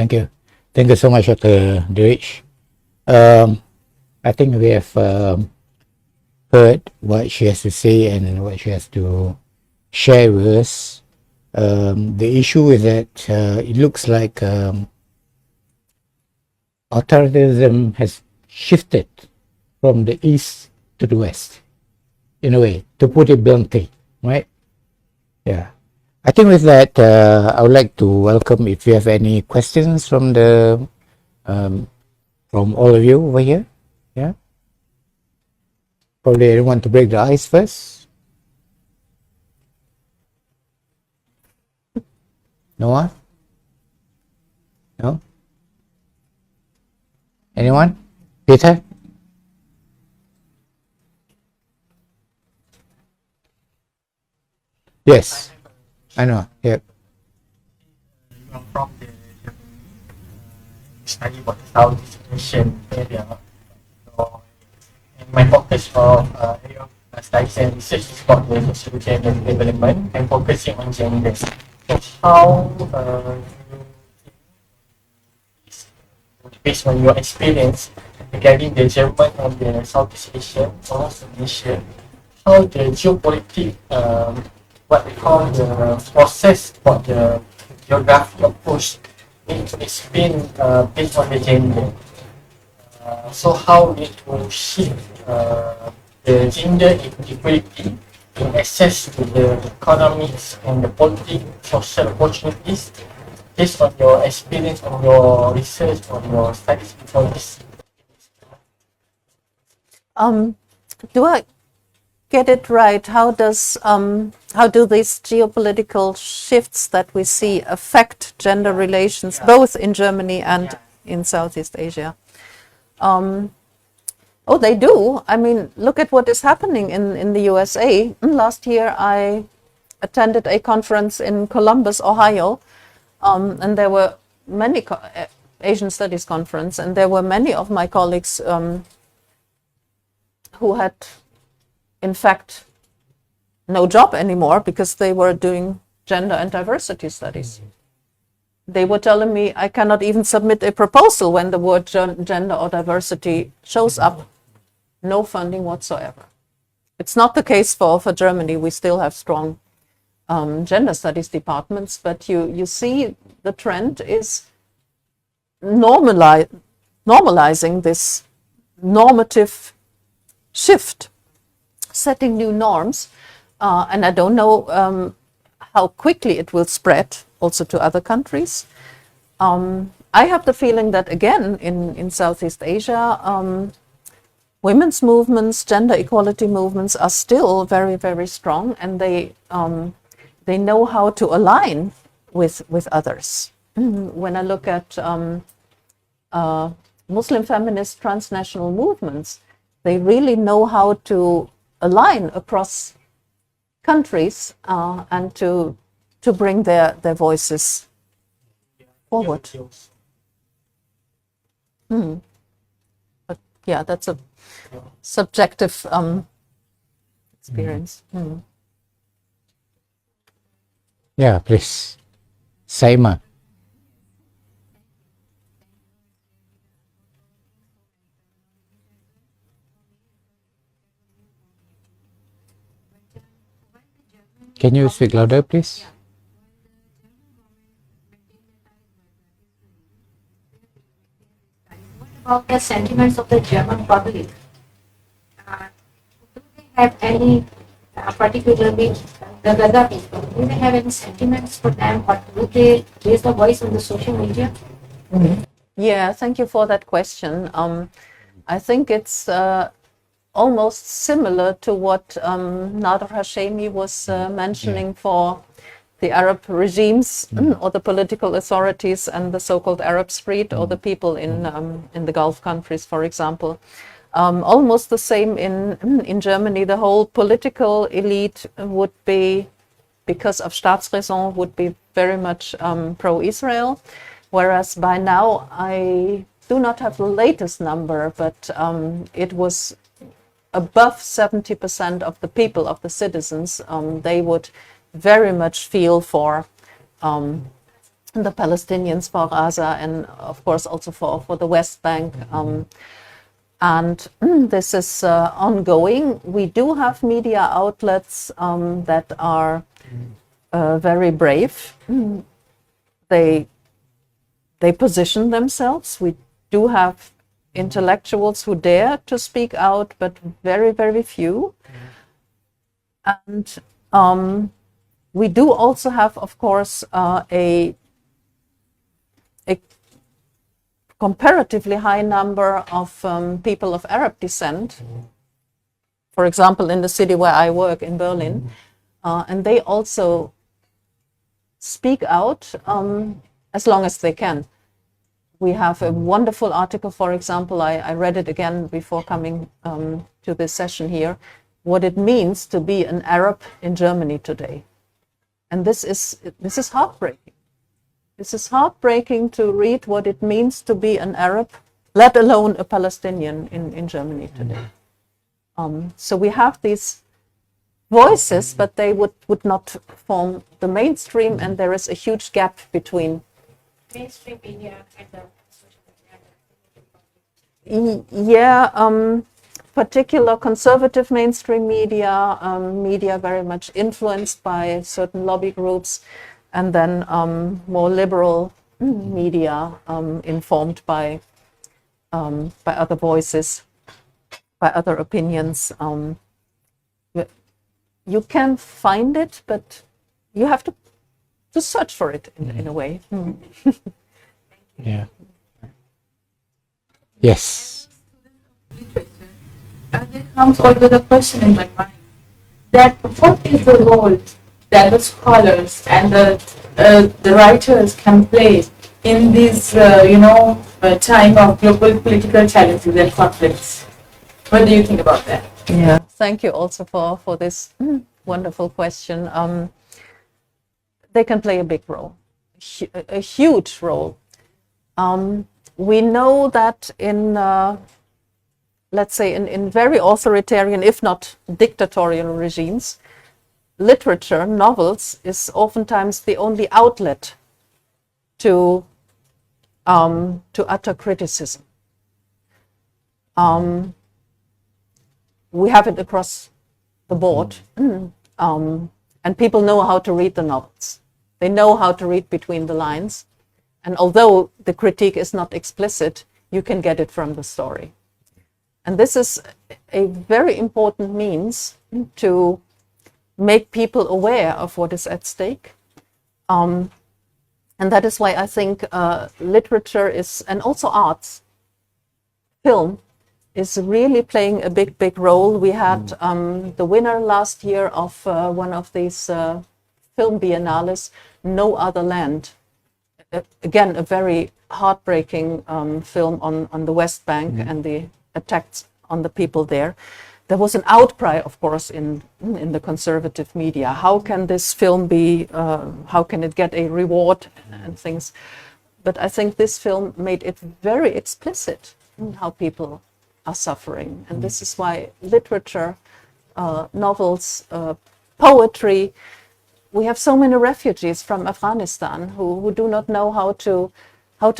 Thank you. Thank you so much, Dr. Derichs. I think we have heard what she has to say and what she has to share with us. The issue is that it looks like authoritarianism has shifted from the east to the west, in a way, to put it bluntly, right? Yeah. I think with that, I would like to welcome if you have any questions from the from all of you over here. Yeah. Probably anyone to break the ice first. No one? No? Anyone? Peter? Yes. I know. Yep. From the study about the Southeast Asian area. So, in my focus of area of studies and research is about the social and development and focusing on gender. So, how based on your experience regarding the German and the Southeast Asia, also Asia, how the geopolitics, what we call the process for the geographic approach, it's been based on the gender. So how it will shift the gender inequality in access to the economics and the political social opportunities based on your experience, on your research, on your studies before this. Do I get it right? How do these geopolitical shifts that we see affect gender relations, both in Germany and in Southeast Asia? Oh, they do. I mean, look at what is happening in the USA. Last year, I attended a conference in Columbus, Ohio, and there were many Asian Studies conference, and there were many of my colleagues who had, in fact, no job anymore because they were doing gender and diversity studies. They were telling me I cannot even submit a proposal when the word gender or diversity shows up. No funding whatsoever. It's not the case for Germany. We still have strong gender studies departments, but you see the trend is normalizing this normative shift, setting new norms, and I don't know how quickly it will spread also to other countries. I have the feeling that, again, in Southeast Asia, women's movements, gender equality movements are still very, very strong, and they know how to align with others. When I look at Muslim feminist transnational movements, they really know how to align across countries and to bring their voices forward. But yeah, that's a subjective experience. Yeah, please. Saima. Can you speak louder, please? What about the sentiments of the German public? Do they have any, particularly the Gaza people, do they have any sentiments for them, or do they raise the voice on the social media? Yeah, thank you for that question. I think it's almost similar to what Nader Hashemi was mentioning for the Arab regimes or the political authorities and the so-called Arab Spring or the people in the Gulf countries, for example. Almost the same in Germany. The whole political elite would be, because of Staatsräson, would be very much pro-Israel, whereas by now, I do not have the latest number, but it was above 70% of the people, of the citizens, they would very much feel for the Palestinians, for Gaza, and of course also for the West Bank. And this is ongoing. We do have media outlets that are very brave. They position themselves. We do have intellectuals who dare to speak out, but very, very few. And we do also have, of course, a comparatively high number of people of Arab descent, for example, in the city where I work, in Berlin, and they also speak out as long as they can. We have a wonderful article, for example, I read it again before coming to this session here, what it means to be an Arab in Germany today. And this is heartbreaking. This is heartbreaking to read what it means to be an Arab, let alone a Palestinian in Germany today. So we have these voices, but they would not form the mainstream, and there is a huge gap between mainstream media and the social media. Yeah, particular conservative mainstream media, media very much influenced by certain lobby groups, and then more liberal media informed by other voices, by other opinions. You can find it, but you have to search for it in a way. Yeah. Yes. And there comes also the question in my mind that what is the role that the scholars and the writers can play in this, time of global political challenges and conflicts? What do you think about that? Yeah, thank you also for this wonderful question. They can play a big role, a huge role. We know that in, let's say, in very authoritarian, if not dictatorial regimes, literature, novels, is oftentimes the only outlet to utter criticism. We have it across the board, and people know how to read the novels. They know how to read between the lines, and although the critique is not explicit, you can get it from the story. And this is a very important means to make people aware of what is at stake. And that is why I think literature is, and also arts, film, is really playing a big role. We had the winner last year of one of these film biennales, No Other Land. Again, a very heartbreaking film on the West Bank and the attacks on the people there. There was an outcry, of course, in the conservative media. How can this film be, how can it get a reward and things? But I think this film made it very explicit how people are suffering. And this is why literature, novels, poetry, we have so many refugees from Afghanistan who do not know how to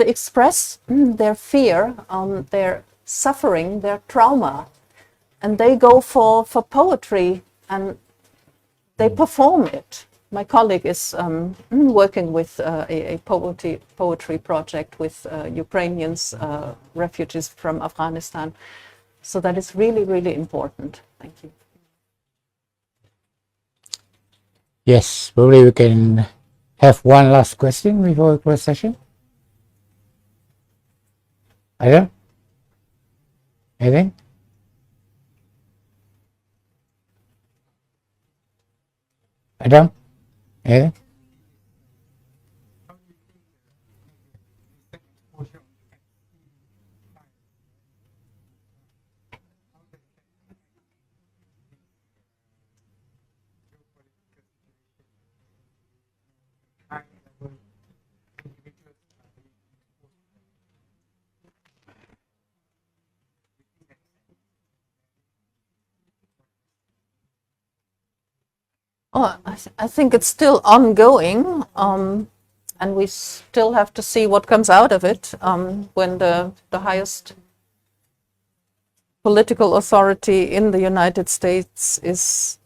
express their fear, their suffering, their trauma. And they go for poetry and they perform it. My colleague is working with a poetry project with Ukrainians, refugees from Afghanistan. So that is really, really important. Thank you. Yes, probably we can have one last question before we close session. Adam? Anything? Adam? Anything? Oh, I think it's still ongoing. and we still have to see what comes out of it when the highest political authority in the United States is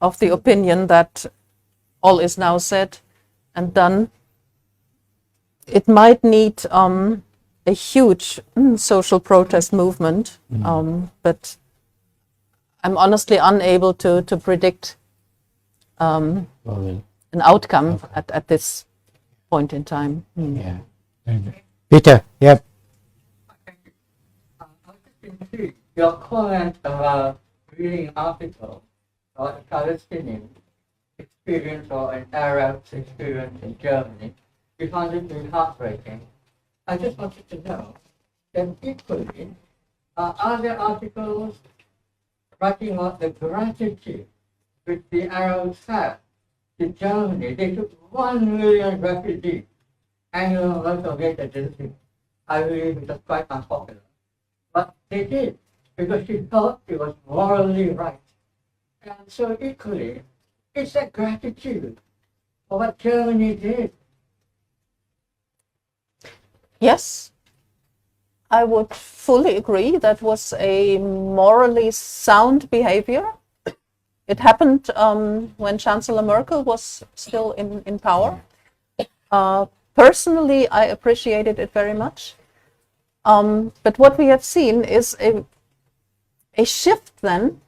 of the opinion that all is now said and done. It might need a huge social protest movement, but I'm honestly unable to predict an outcome at this point in time. Yeah. Peter, yep. Your comment about reading an article about a Palestinian experience or an Arab's experience in Germany, we found it really heartbreaking. I just wanted to know, then equally, are there articles writing about the gratitude which the Arabs have to Germany? They took 1 million refugees, and most of it, I believe it was quite unpopular. But they did, because she thought it was morally right. And so equally, it's a gratitude for what Germany did. Yes, I would fully agree. That was a morally sound behavior. It happened when Chancellor Merkel was still in power. Personally, I appreciated it very much. But what we have seen is a shift then,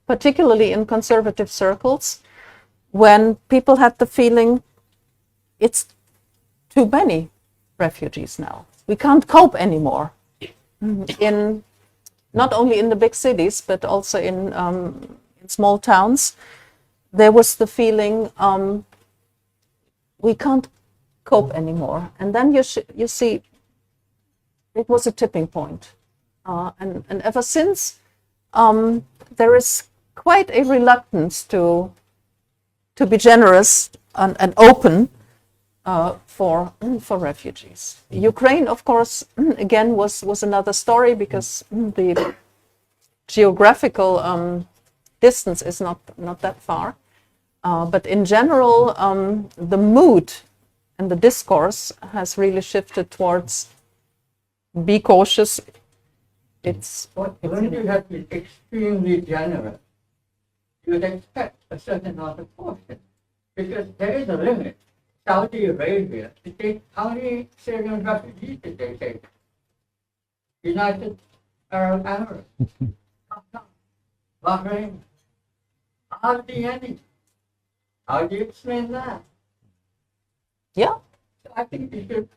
particularly in conservative circles, when people had the feeling it's too many refugees now. We can't cope anymore. In not only in the big cities, but also in small towns, there was the feeling we can't cope anymore. And then you see, it was a tipping point. And ever since, there is quite a reluctance to be generous and open for refugees. Ukraine, of course, again was another story, because the geographical distance is not that far. But in general, the mood and the discourse has really shifted towards be cautious. When you have been extremely generous, you would expect a certain amount of caution, because there is a limit. Saudi Arabia, how many Syrian refugees did they take? United Arab Emirates, Bahrain, hardly any. How do you explain that? Yeah. So I think you should,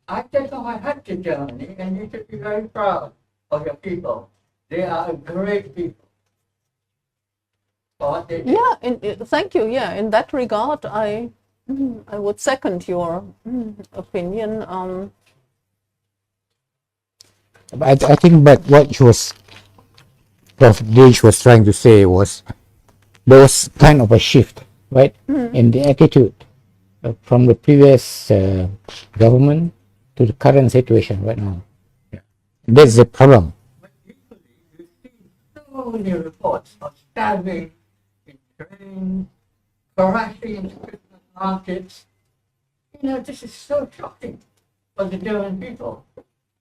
I take off my hat to Germany, and you should be very proud of your people. They are a great people. For what they did. Yeah, thank you. Yeah, in that regard, I would second your opinion. I think, but what Prof. Derichs was trying to say was there was kind of a shift, right, in the attitude from the previous government to the current situation right now. Yeah. That's the problem. But equally, you see so many reports of stabbing in trains, crashing into Christmas markets. This is so shocking for the German people.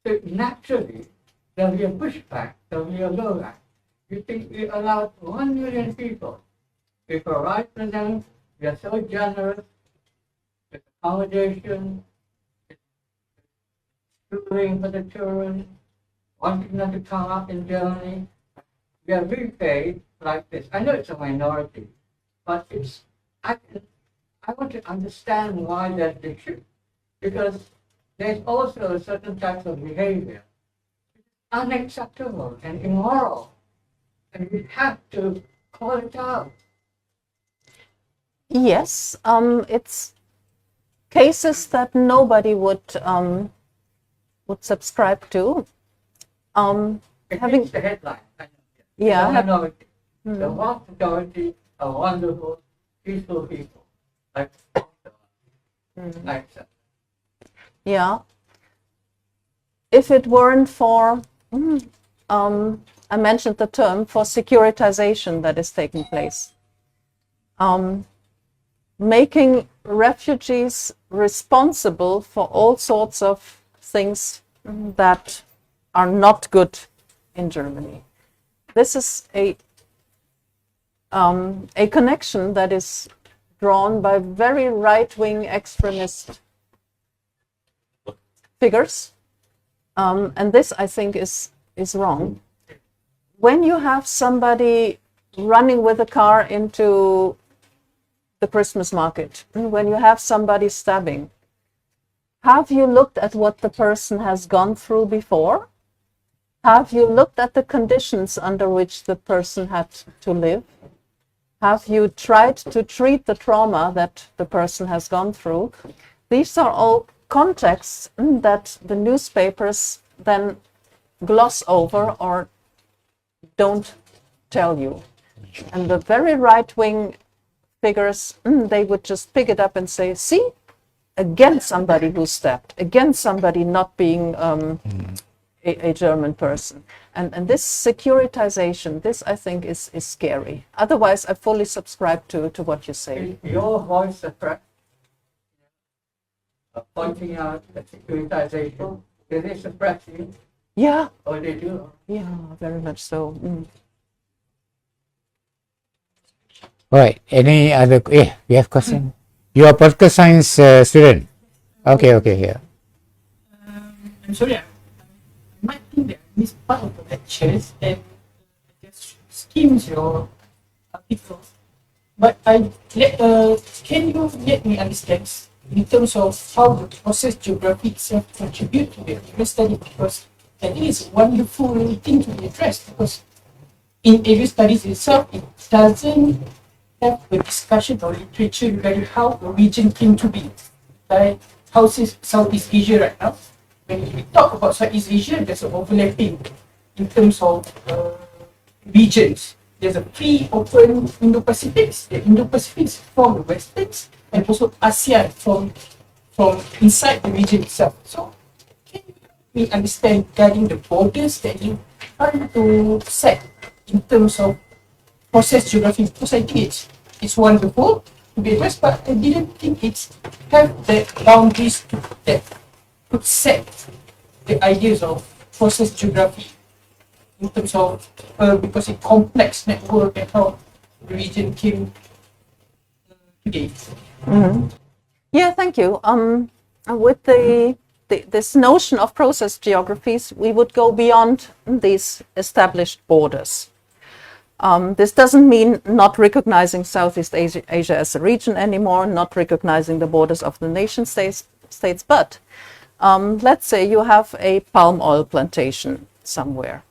So naturally, there'll be a pushback, there'll be a blowback. You think we allowed 1 million people, we provide for them, we are so generous with accommodation, schooling for the children, wanting them to come up in Germany. We are repaid like this. I know it's a minority, but I want to understand why there's the shift, because there's also a certain type of behavior unacceptable and immoral, and we have to call it out. Yes, it's cases that nobody would subscribe to. It Having means the headline. yeah, The minority. The vast majority are wonderful, peaceful people. Like that. yeah. If it weren't for, I mentioned the term for securitization that is taking place. making refugees responsible for all sorts of things that are not good in Germany. This is a connection that is drawn by very right-wing extremist figures, and this, I think, is wrong. When you have somebody running with a car into the Christmas market, when you have somebody stabbing, have you looked at what the person has gone through before? Have you looked at the conditions under which the person had to live? Have you tried to treat the trauma that the person has gone through? These are all contexts that the newspapers then gloss over or don't tell you. And the very right-wing figures, they would just pick it up and say, see, again somebody who's stabbed, again somebody not being a German person. And this securitization, this I think is scary. Otherwise, I fully subscribe to what you say. Your voice suppressed, pointing out the securitization, is it suppressing? Yeah, Or they do? yeah, very much so. All right. Any other? Yeah, you have question? You are political science student. Okay, yeah. I'm sorry, I might think that I missed part of the lectures and just skims your articles. But can you let me understand in terms of how the process geography itself contribute to the area study? Because I think it's a wonderful thing to be addressed, because in area studies itself, it doesn't have a discussion or literature regarding how a region came to be. Like how is Southeast Asia right now? When we talk about Southeast Asia, there's an overlapping in terms of regions. There's a free-open Indo-Pacific. The Indo-Pacific from the Westerns, and also ASEAN from inside the region itself. So, can we understand regarding the borders that you trying to set in terms of process geography? Because I think it's wonderful to be addressed, but I didn't think it's have the boundaries that could set the ideas of process geography in terms of because it's complex network and how the region came today. Yeah, thank you. With this notion of process geographies, we would go beyond these established borders. This doesn't mean not recognizing Southeast Asia as a region anymore, not recognizing the borders of the nation states, but let's say you have a palm oil plantation somewhere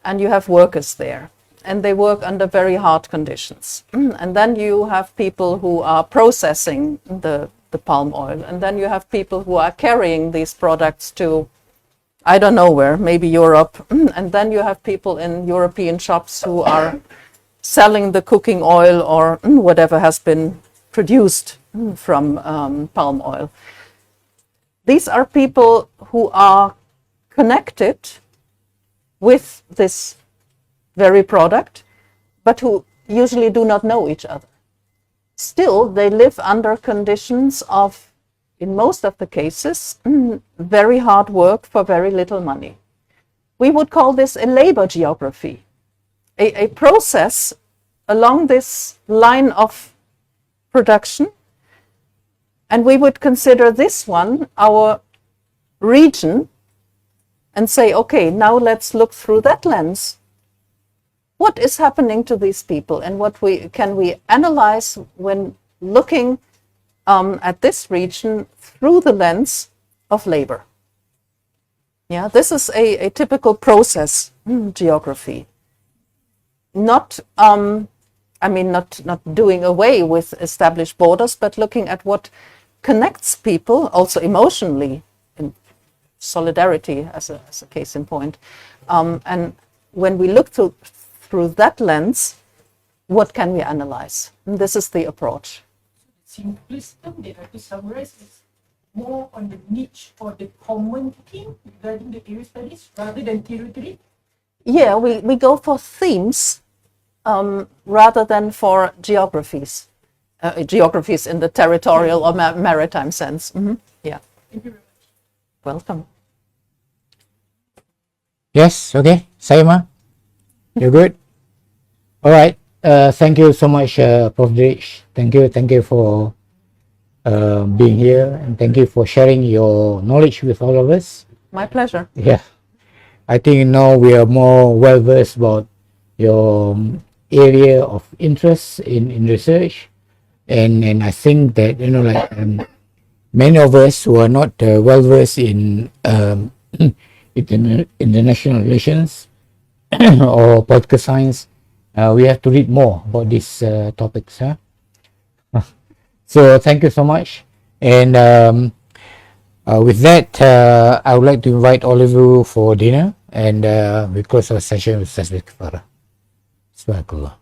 and you have workers there and they work under very hard conditions. And then you have people who are processing the palm oil, and then you have people who are carrying these products to I don't know where, maybe Europe, and then you have people in European shops who are selling the cooking oil or whatever has been produced from palm oil. These are people who are connected with this very product, but who usually do not know each other. Still, they live under conditions of, in most of the cases, very hard work for very little money. We would call this a labor geography, a process along this line of production. And we would consider this one our region and say, okay, now let's look through that lens. What is happening to these people, and what can we analyze when looking at this region through the lens of labor? Yeah, this is a typical process geography. Not doing away with established borders, but looking at what connects people, also emotionally, in solidarity as a case in point. And when we look through that lens, what can we analyze? And this is the approach. Simplest term that I could summarize is more on the niche or the common theme regarding the area studies rather than territory. Yeah, we go for themes rather than for geographies. geographies in the territorial or maritime sense. Yeah. Welcome. Yes, okay. Saima, you're good? All right. Thank you so much, Prof. Derichs. Thank you for being here, and thank you for sharing your knowledge with all of us. My pleasure. Yeah. I think now we are more well versed about your area of interest in research, and I think that many of us who are not well versed in international relations or political science, we have to read more about these topics. So thank you so much, and with that, I would like to invite all of you for dinner, and we close our session with Tasbih Kafara. Subhanakallah.